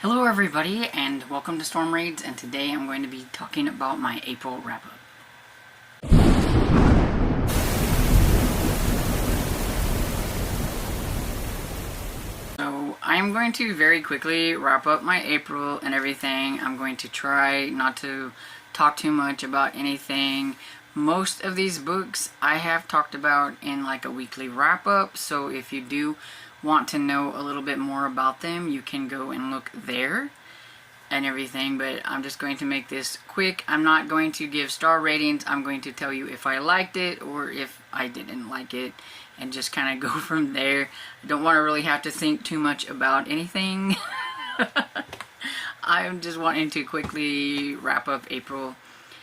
Hello everybody and welcome to Storm Raids, and today I'm going to be talking about my April wrap-up. So I'm going to very quickly wrap up my April and everything. I'm going to try not to talk too much about anything. Most of these books I have talked about in like a weekly wrap-up, so if you do want to know a little bit more about them, you can go and look there and everything, but I'm just going to make this quick. I'm not going to give star ratings. I'm going to tell you if I liked it or if I didn't like it and just kind of go from there. I don't want to really have to think too much about anything. I'm just wanting to quickly wrap up April.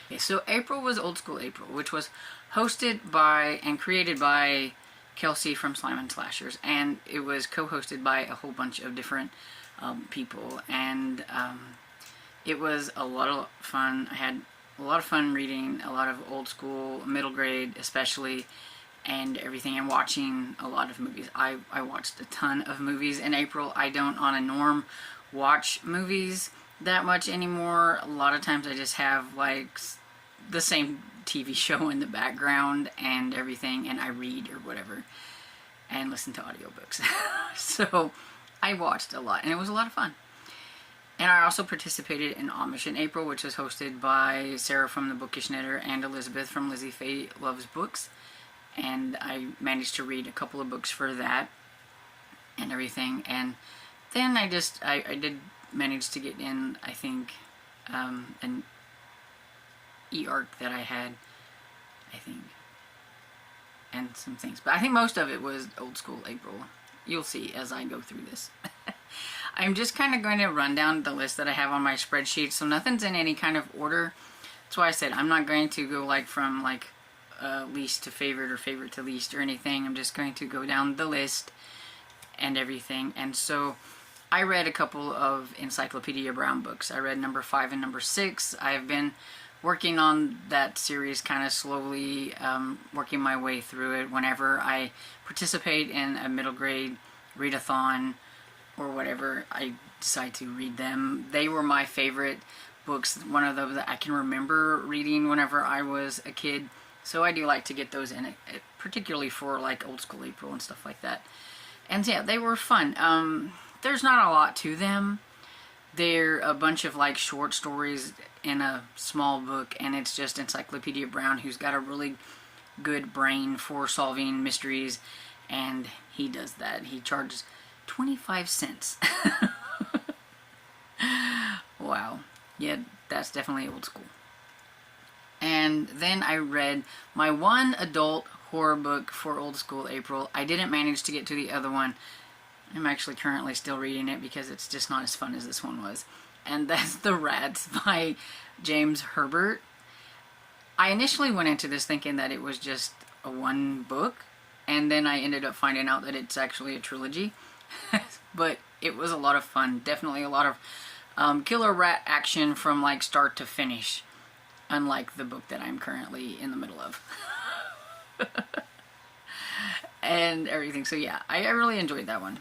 Okay, so April was Old School April, which was hosted by and created by Kelsey from Slime and Slashers, and it was co-hosted by a whole bunch of different people, and it was a lot of fun. I had a lot of fun reading a lot of old school, middle grade especially, and everything, and watching a lot of movies. I watched a ton of movies in April. I don't on a norm watch movies that much anymore. A lot of times I just have like the same TV show in the background and everything, and I read or whatever and listen to audiobooks. So I watched a lot and it was a lot of fun. And I also participated in Amish in April, which was hosted by Sarah from the Bookish Knitter and Elizabeth from Lizzie Faye Loves Books, and I managed to read a couple of books for that and everything. And then I did manage to get in, I think, an e-arc that I had, I think, and some things, but I think most of it was Old School April. You'll see as I go through this. I'm just kind of going to run down the list that I have on my spreadsheet, so nothing's in any kind of order. That's why I said I'm not going to go like from like least to favorite or favorite to least or anything. I'm just going to go down the list and everything. And so I read a couple of Encyclopedia Brown books. I read number 5 and number 6. I've been working on that series kind of slowly, working my way through it. Whenever I participate in a middle grade readathon or whatever, I decide to read them. They were my favorite books, one of those that I can remember reading whenever I was a kid. So I do like to get those in, particularly for like Old School April and stuff like that. And yeah, they were fun. There's not a lot to them. They're a bunch of like short stories in a small book, and it's just Encyclopedia Brown, who's got a really good brain for solving mysteries, and he does that. He charges 25 cents. Wow. Yeah, that's definitely old school. And then I read my one adult horror book for Old School April. I didn't manage to get to the other one. I'm actually currently still reading it because it's just not as fun as this one was. And that's The Rats by James Herbert. I initially went into this thinking that it was just a one book, and then I ended up finding out that it's actually a trilogy. But it was a lot of fun. Definitely a lot of killer rat action from like start to finish, unlike the book that I'm currently in the middle of. And everything. So yeah, I really enjoyed that one.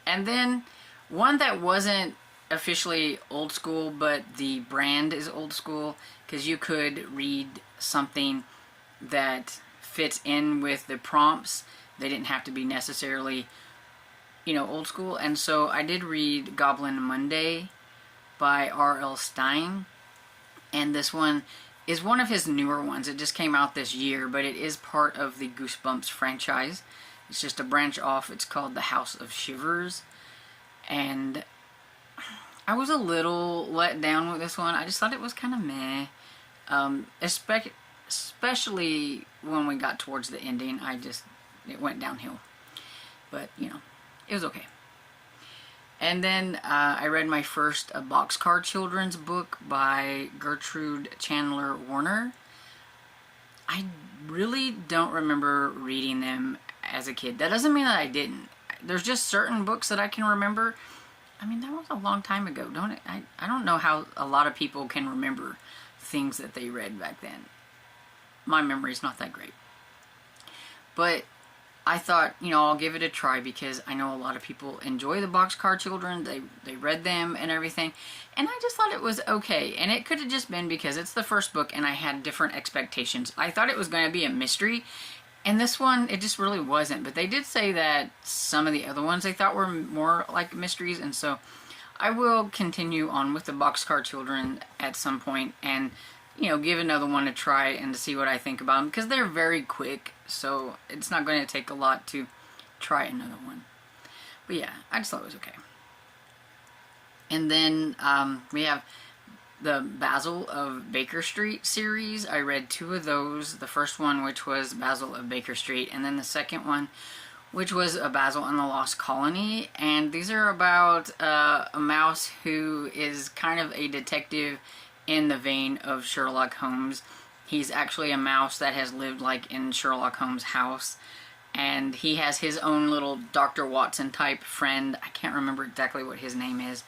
And then one that wasn't officially old school, but the brand is old school, because you could read something that fits in with the prompts. They didn't have to be necessarily, you know, old school. And so I did read Goblin Monday by R.L. Stine, and this one is one of his newer ones. It just came out this year, but it is part of the Goosebumps franchise. It's just a branch off. It's called The House of Shivers, and I was a little let down with this one. I just thought it was kind of meh, especially when we got towards the ending. It went downhill, but you know, it was okay. And then I read my first Boxcar Children's book by Gertrude Chandler Warner. I really don't remember reading them as a kid. That doesn't mean that I didn't. There's just certain books that I can remember. I mean, that was a long time ago, don't it? I don't know how a lot of people can remember things that they read back then. My memory's not that great. But I thought, you know, I'll give it a try because I know a lot of people enjoy the Boxcar Children. They read them and everything. And I just thought it was okay. And it could have just been because it's the first book and I had different expectations. I thought it was going to be a mystery. And this one, it just really wasn't. But they did say that some of the other ones they thought were more like mysteries. And so I will continue on with the Boxcar Children at some point and, you know, give another one a try and to see what I think about them. Because they're very quick. So it's not going to take a lot to try another one. But yeah, I just thought it was okay. And then we have the Basil of Baker Street series. I read 2 of those. The first one, which was Basil of Baker Street, and then the second one, which was a Basil and the Lost Colony. And these are about a mouse who is kind of a detective in the vein of Sherlock Holmes. He's actually a mouse that has lived like in Sherlock Holmes' house. And he has his own little Dr. Watson type friend. I can't remember exactly what his name is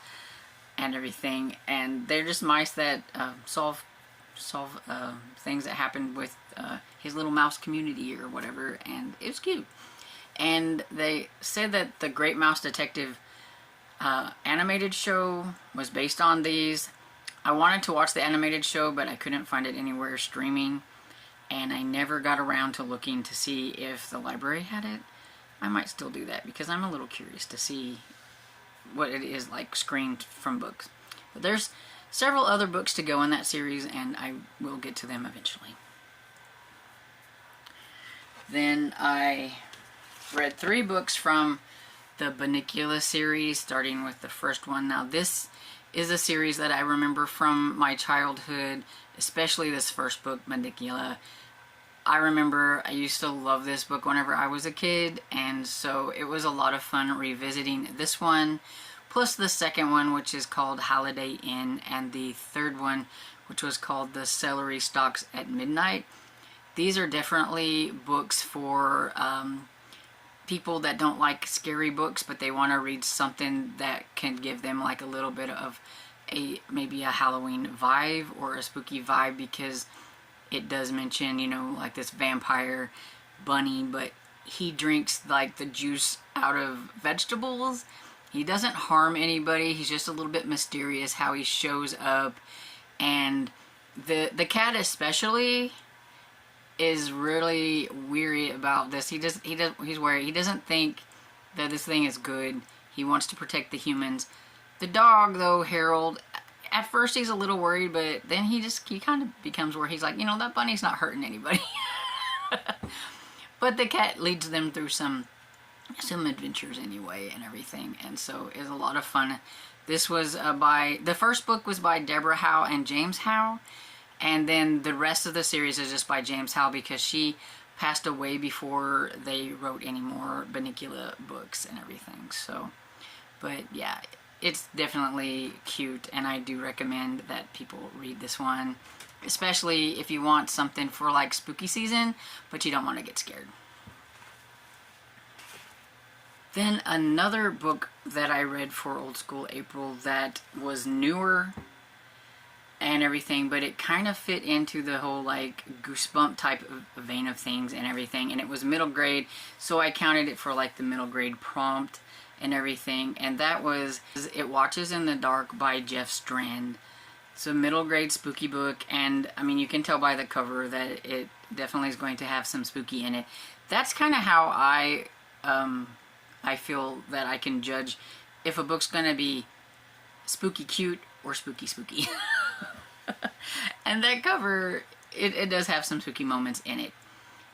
and everything. And they're just mice that solve things that happened with his little mouse community or whatever. And it was cute. And they said that the Great Mouse Detective animated show was based on these. I wanted to watch the animated show, but I couldn't find it anywhere streaming, and I never got around to looking to see if the library had it. I might still do that, because I'm a little curious to see what it is like screened from books. But there's several other books to go in that series, and I will get to them eventually. Then I read 3 books from the Bicular Series, starting with the first one. Now this is a series that I remember from my childhood, especially this first book, Bicular. I remember I used to love this book whenever I was a kid, and so it was a lot of fun revisiting this one, plus the second one, which is called Holiday Inn, and the third one, which was called The Celery Stalks at Midnight. These are definitely books for people that don't like scary books, but they want to read something that can give them like a little bit of maybe a Halloween vibe or a spooky vibe, because it does mention, you know, like this vampire bunny, but he drinks like the juice out of vegetables. He doesn't harm anybody. He's just a little bit mysterious how he shows up, and the cat especially is really weary about this. He's worried. He doesn't think that this thing is good. He wants to protect the humans. The dog, though, Harold, at first he's a little worried, but then he kind of becomes where he's like, you know, that bunny's not hurting anybody. But the cat leads them through some adventures anyway and everything, and so it's a lot of fun. This was the first book was by Deborah Howe and James Howe. And then the rest of the series is just by James Howe, because she passed away before they wrote any more Bicular books and everything. So, but yeah, it's definitely cute, and I do recommend that people read this one, especially if you want something for like spooky season, but you don't want to get scared. Then another book that I read for Old School April that was newer and everything, but it kind of fit into the whole like goosebump type of vein of things and everything, and it was middle grade, so I counted it for like the middle grade prompt and everything, and that was It Watches in the Dark by Jeff Strand. It's a middle grade spooky book, and I mean, you can tell by the cover that it definitely is going to have some spooky in it. That's kind of how I feel that I can judge if a book's going to be spooky cute or spooky spooky. And that cover, it does have some spooky moments in it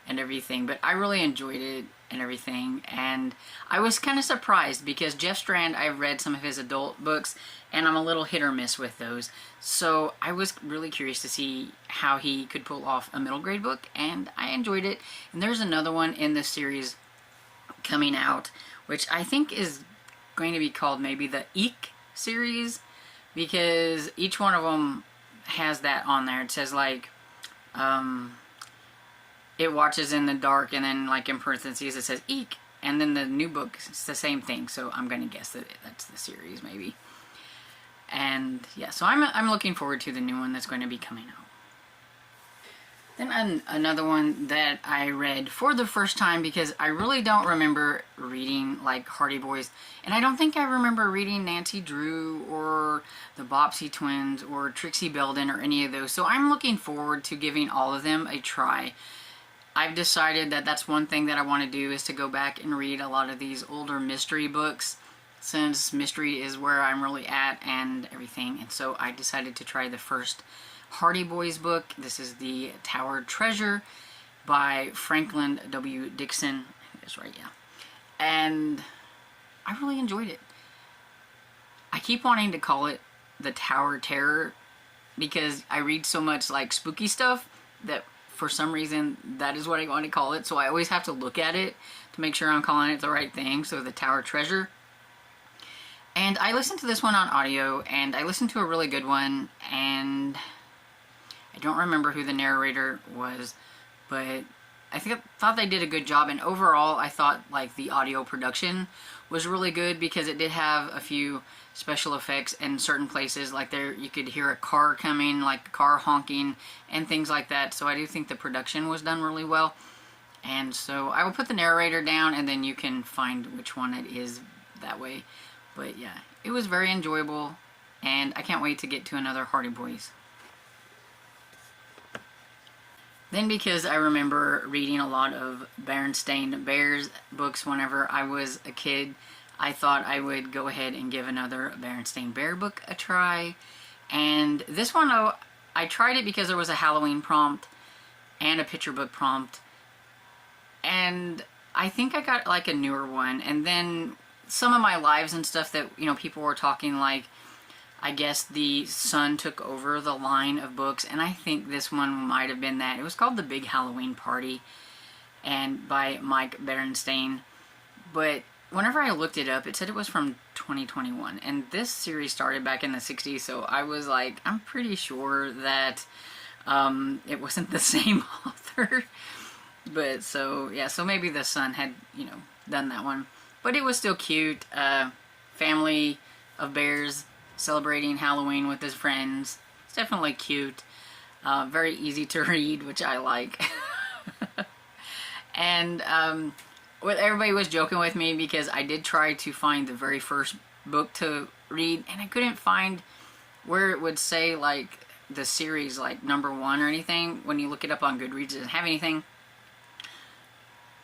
and everything, but I really enjoyed it and everything, and I was kind of surprised because Jeff Strand, I've read some of his adult books, and I'm a little hit or miss with those, so I was really curious to see how he could pull off a middle grade book, and I enjoyed it. And there's another one in this series coming out, which I think is going to be called maybe the Eek series, because each one of them has that on there. It says like It Watches in the Dark, and then like in parentheses it says Eek, and then the new book is the same thing, so I'm gonna guess that that's the series maybe. And yeah, so I'm looking forward to the new one that's going to be coming out. Then another one that I read for the first time, because I really don't remember reading like Hardy Boys, and I don't think I remember reading Nancy Drew or the Bobbsey Twins or Trixie Belden or any of those, so I'm looking forward to giving all of them a try. I've decided that that's one thing that I want to do, is to go back and read a lot of these older mystery books, since mystery is where I'm really at and everything, and so I decided to try the first Hardy Boys book. This is The Tower Treasure by Franklin W. Dixon. I think that's right, yeah. And I really enjoyed it. I keep wanting to call it The Tower Terror, because I read so much like spooky stuff that for some reason that is what I want to call it. So I always have to look at it to make sure I'm calling it the right thing. So The Tower Treasure. And I listened to this one on audio, and I listened to a really good one, and I don't remember who the narrator was, but I thought they did a good job, and overall I thought like the audio production was really good, because it did have a few special effects in certain places, like there you could hear a car coming, like a car honking and things like that. So I do think the production was done really well, and so I will put the narrator down and then you can find which one it is that way. But yeah, it was very enjoyable, and I can't wait to get to another Hardy Boys. Then, because I remember reading a lot of Berenstain Bears books whenever I was a kid, I thought I would go ahead and give another Berenstain Bear book a try. And this one, I tried it because there was a Halloween prompt and a picture book prompt. And I think I got like a newer one. And then some of my lives and stuff that, you know, people were talking like, I guess the son took over the line of books, and I think this one might have been that. It was called The Big Halloween Party, and by Mike Berenstain. But whenever I looked it up, it said it was from 2021, and this series started back in the 60s, so I was like, I'm pretty sure that it wasn't the same author. But so, yeah, so maybe the son had, you know, done that one. But it was still cute. Family of bears celebrating Halloween with his friends. It's definitely cute. Very easy to read, which I like. And everybody was joking with me because I did try to find the very first book to read, and I couldn't find where it would say like the series like #1 or anything. When you look it up on Goodreads, it doesn't have anything.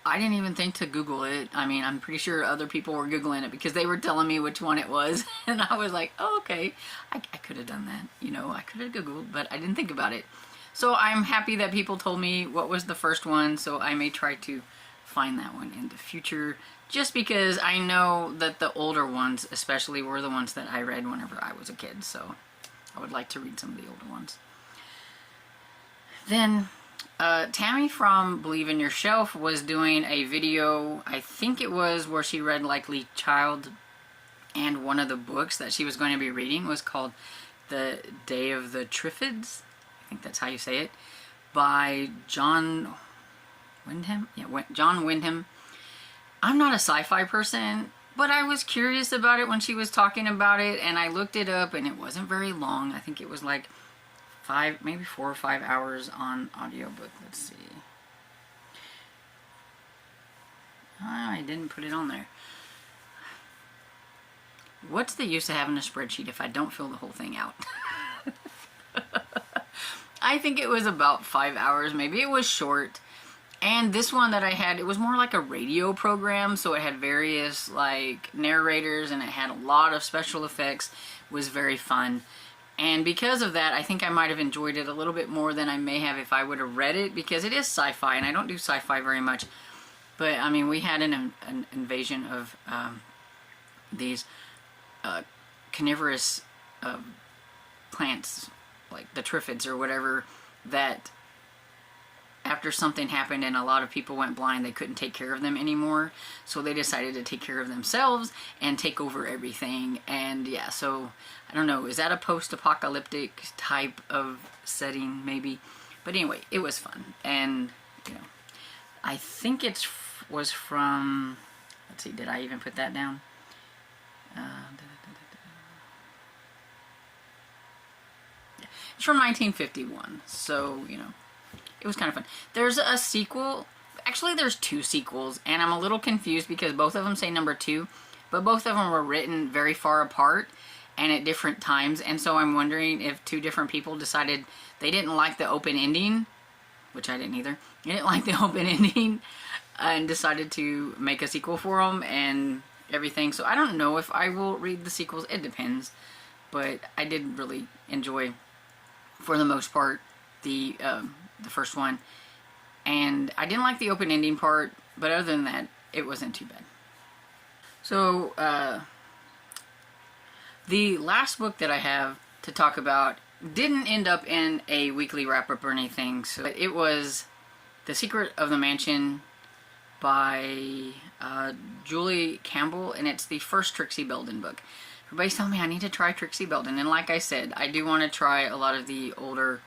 I didn't even think to Google it. I mean, I'm pretty sure other people were Googling it because they were telling me which one it was. And I was like, oh, okay, I could have done that. You know, I could have Googled, but I didn't think about it. So I'm happy that people told me what was the first one, so I may try to find that one in the future, just because I know that the older ones especially were the ones that I read whenever I was a kid, so I would like to read some of the older ones. Then Tammy from Believe in Your Shelf was doing a video, I think it was, where she read Likely Child, and one of the books that she was going to be reading was called The Day of the Triffids, I think that's how you say it, by John Wyndham? Yeah, John Wyndham. I'm not a sci-fi person, but I was curious about it when she was talking about it, and I looked it up, and it wasn't very long. I think it was like maybe 4 or 5 hours on audiobook. Let's see. I didn't put it on there. What's the use of having a spreadsheet if I don't fill the whole thing out? I think it was about 5 hours. Maybe it was short. And this one that I had, it was more like a radio program, so it had various like narrators, and it had a lot of special effects. It was very fun. And because of that, I think I might have enjoyed it a little bit more than I may have if I would have read it, because it is sci-fi, and I don't do sci-fi very much. But, I mean, we had an invasion of these carnivorous plants, like the Triffids or whatever, that after something happened and a lot of people went blind, they couldn't take care of them anymore. So they decided to take care of themselves and take over everything. And yeah, so I don't know, is that a post-apocalyptic type of setting maybe? But anyway, it was fun. And, you know, I think it was from, let's see, did I even put that down? It's from 1951, so, you know, it was kind of fun. There's a sequel. Actually, there's 2 sequels, and I'm a little confused because both of them say number 2, but both of them were written very far apart and at different times, and so I'm wondering if 2 different people decided they didn't like the open ending, which I didn't either. They didn't like the open ending and decided to make a sequel for them and everything. So I don't know if I will read the sequels. It depends. But I did really enjoy, for the most part, the first one. And I didn't like the open ending part, but other than that, it wasn't too bad. So, the last book that I have to talk about didn't end up in a weekly wrap-up or anything. So it was The Secret of the Mansion by Julie Campbell, and it's the first Trixie Belden book. Everybody's telling me I need to try Trixie Belden, and like I said, I do want to try a lot of the older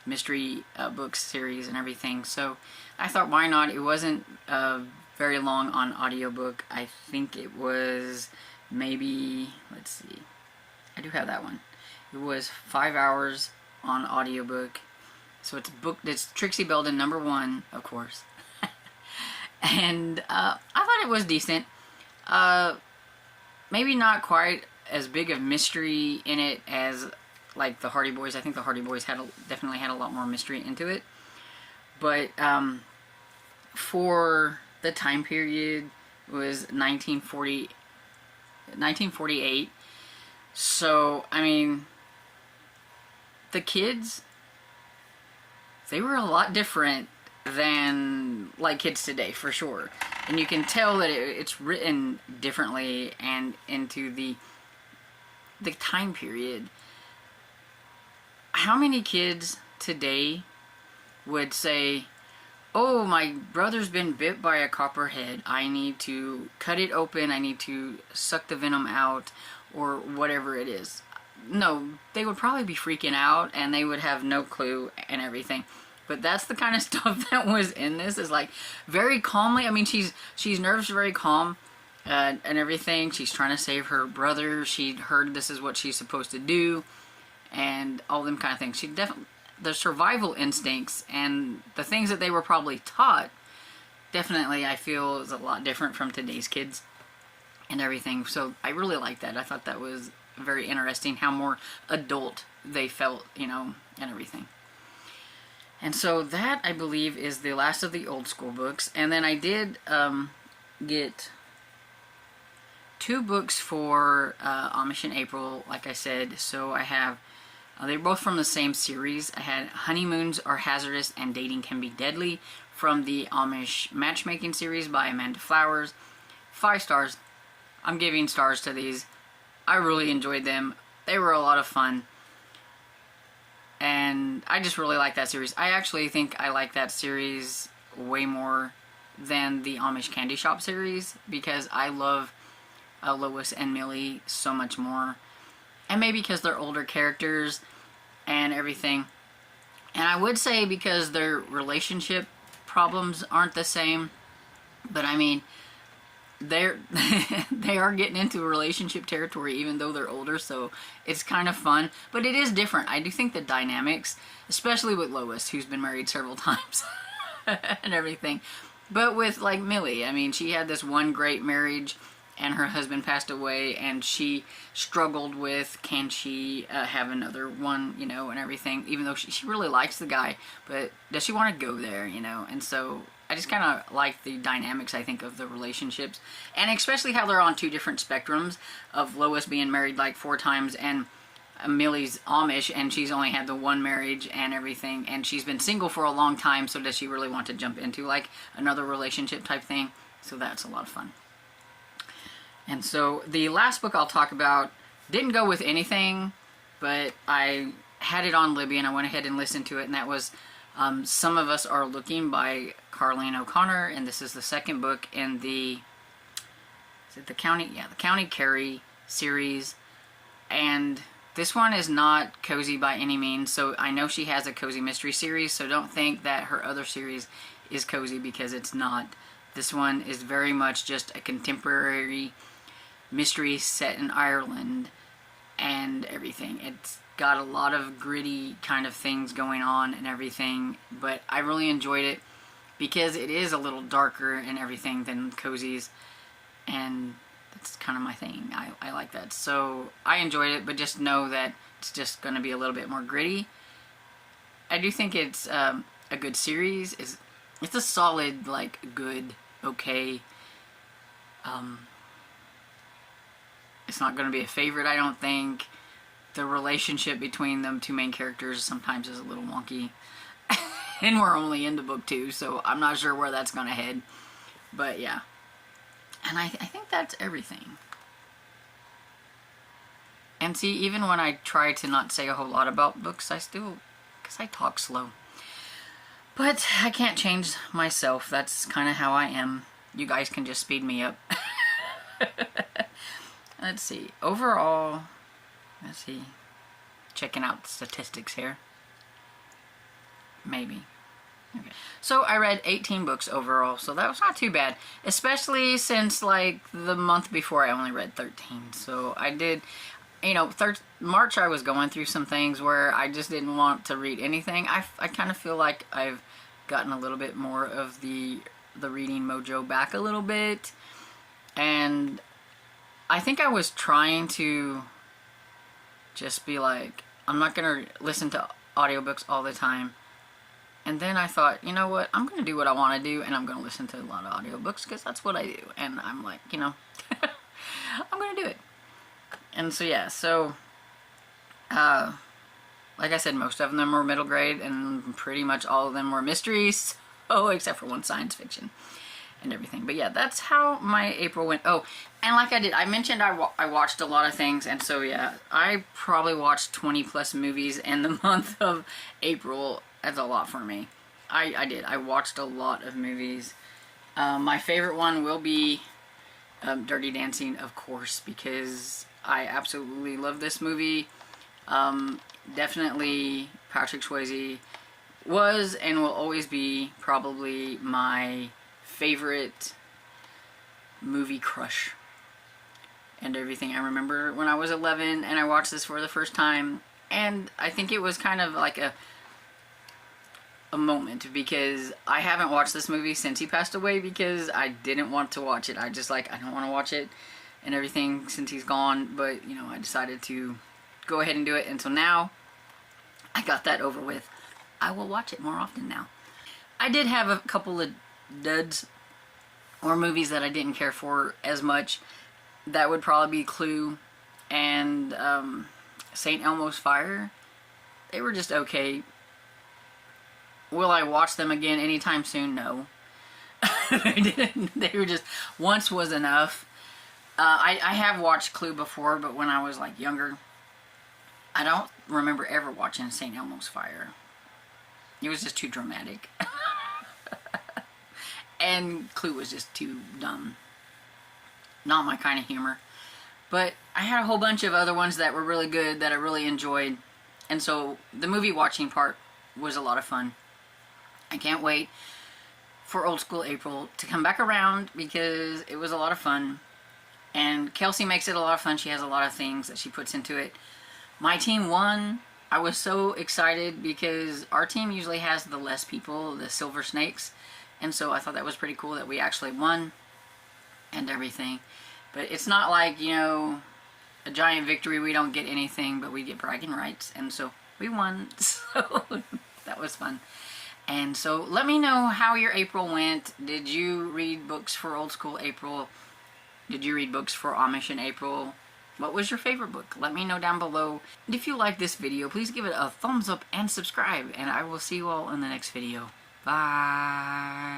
mystery books series and everything, so I thought why not. It wasn't very long on audiobook. I think it was maybe, let's see, I do have that one. It was 5 hours on audiobook, so it's Trixie Belden #1, of course. And I thought it was decent. Maybe not quite as big of mystery in it as like the Hardy Boys. I think the Hardy Boys definitely had a lot more mystery into it. But for the time period, it was 1948. So, I mean, the kids, they were a lot different than like kids today, for sure. And you can tell that it's written differently and into the time period. How many kids today would say, oh, my brother's been bit by a copperhead, I need to cut it open, I need to suck the venom out, or whatever it is? No, they would probably be freaking out and they would have no clue and everything. But that's the kind of stuff that was in this, is like very calmly. I mean, she's nervous, very calm, and everything. She's trying to save her brother. She heard this is what she's supposed to do, and all them kind of things. She definitely, the survival instincts and the things that they were probably taught, definitely I feel is a lot different from today's kids and everything. So I really like that. I thought that was very interesting, how more adult they felt, you know, and everything. And so that, I believe, is the last of the old school books. And then I did get 2 books for Amish in April, like I said. So I have, they're both from the same series. I had Honeymoons Are Hazardous and Dating Can Be Deadly from the Amish Matchmaking series by Amanda Flowers. 5 stars. I'm giving stars to these. I really enjoyed them. They were a lot of fun. And I just really like that series. I actually think I like that series way more than the Amish Candy Shop series, because I love Lois and Millie so much more. And maybe because they're older characters and everything. And I would say because their relationship problems aren't the same. But I mean, they are getting into relationship territory even though they're older, so it's kind of fun. But it is different. I do think the dynamics, especially with Lois, who's been married several times and everything. But with like Millie, I mean, she had this one great marriage and her husband passed away, and she struggled with, can she have another one, you know, and everything, even though she really likes the guy, but does she want to go there, you know? And so I just kind of like the dynamics, I think, of the relationships, and especially how they're on 2 different spectrums, of Lois being married like 4 times and Millie's Amish and she's only had the one marriage and everything, and she's been single for a long time, so does she really want to jump into like another relationship type thing? So that's a lot of fun. And so the last book I'll talk about didn't go with anything, but I had it on Libby and I went ahead and listened to it, and that was Some of Us Are Looking by Carleen O'Connor, and this is the 2nd book in the, is it the County? Yeah, the County Kerry series. And this one is not cozy by any means, so I know she has a cozy mystery series, so don't think that her other series is cozy, because it's not. This one is very much just a contemporary mystery set in Ireland, and everything. It's got a lot of gritty kind of things going on and everything, but I really enjoyed it because it is a little darker and everything than cozies, and that's kind of my thing. I like that. So I enjoyed it, but just know that it's just going to be a little bit more gritty. I do think it's a good series. It's a solid, like, good, okay. It's not going to be a favorite, I don't think. The relationship between them two main characters sometimes is a little wonky. And we're only into book 2, so I'm not sure where that's going to head. But yeah. And I think that's everything. And see, even when I try to not say a whole lot about books, I still, because I talk slow. But I can't change myself. That's kind of how I am. You guys can just speed me up. Let's see. Overall, let's see. Checking out statistics here. Maybe. Okay. So I read 18 books overall, so that was not too bad. Especially since, like, the month before I only read 13. So I did, you know, March I was going through some things where I just didn't want to read anything. I kind of feel like I've gotten a little bit more of the reading mojo back a little bit. And I think I was trying to just be like, I'm not going to listen to audiobooks all the time. And then I thought, you know what, I'm going to do what I want to do, and I'm going to listen to a lot of audiobooks, because that's what I do. And I'm like, you know, I'm going to do it. And so, yeah, so, like I said, most of them were middle grade, and pretty much all of them were mysteries. Oh, except for one science fiction and everything. But yeah, that's how my April went. Oh, and like I mentioned I watched a lot of things, and so yeah, I probably watched 20 plus movies in the month of April. That's a lot for me. I did. I watched a lot of movies. My favorite one will be Dirty Dancing, of course, because I absolutely love this movie. Definitely Patrick Swayze was and will always be probably my favorite movie crush and everything. I remember when I was 11 and I watched this for the first time, and I think it was kind of like a moment, because I haven't watched this movie since he passed away, because I didn't want to watch it. I just like, I don't want to watch it and everything since he's gone, but you know, I decided to go ahead and do it, and so now I got that over with. I will watch it more often now. I did have a couple of duds or movies that I didn't care for as much. That would probably be Clue and St. Elmo's Fire. They were just okay. Will I watch them again anytime soon? No. They were just, once was enough. I have watched Clue before, but when I was like younger. I don't remember ever watching St. Elmo's Fire. It was just too dramatic. And Clue was just too dumb. Not my kind of humor. But I had a whole bunch of other ones that were really good, that I really enjoyed. And so the movie watching part was a lot of fun. I can't wait for Old School April to come back around, because it was a lot of fun. And Kelsey makes it a lot of fun. She has a lot of things that she puts into it. My team won. I was so excited because our team usually has the less people, the Silver Snakes. And so I thought that was pretty cool that we actually won and everything. But it's not like, you know, a giant victory. We don't get anything, but we get bragging rights. And so we won. So that was fun. And so let me know how your April went. Did you read books for Old School April? Did you read books for Amish in April? What was your favorite book? Let me know down below. And if you like this video, please give it a thumbs up and subscribe. And I will see you all in the next video. Bye.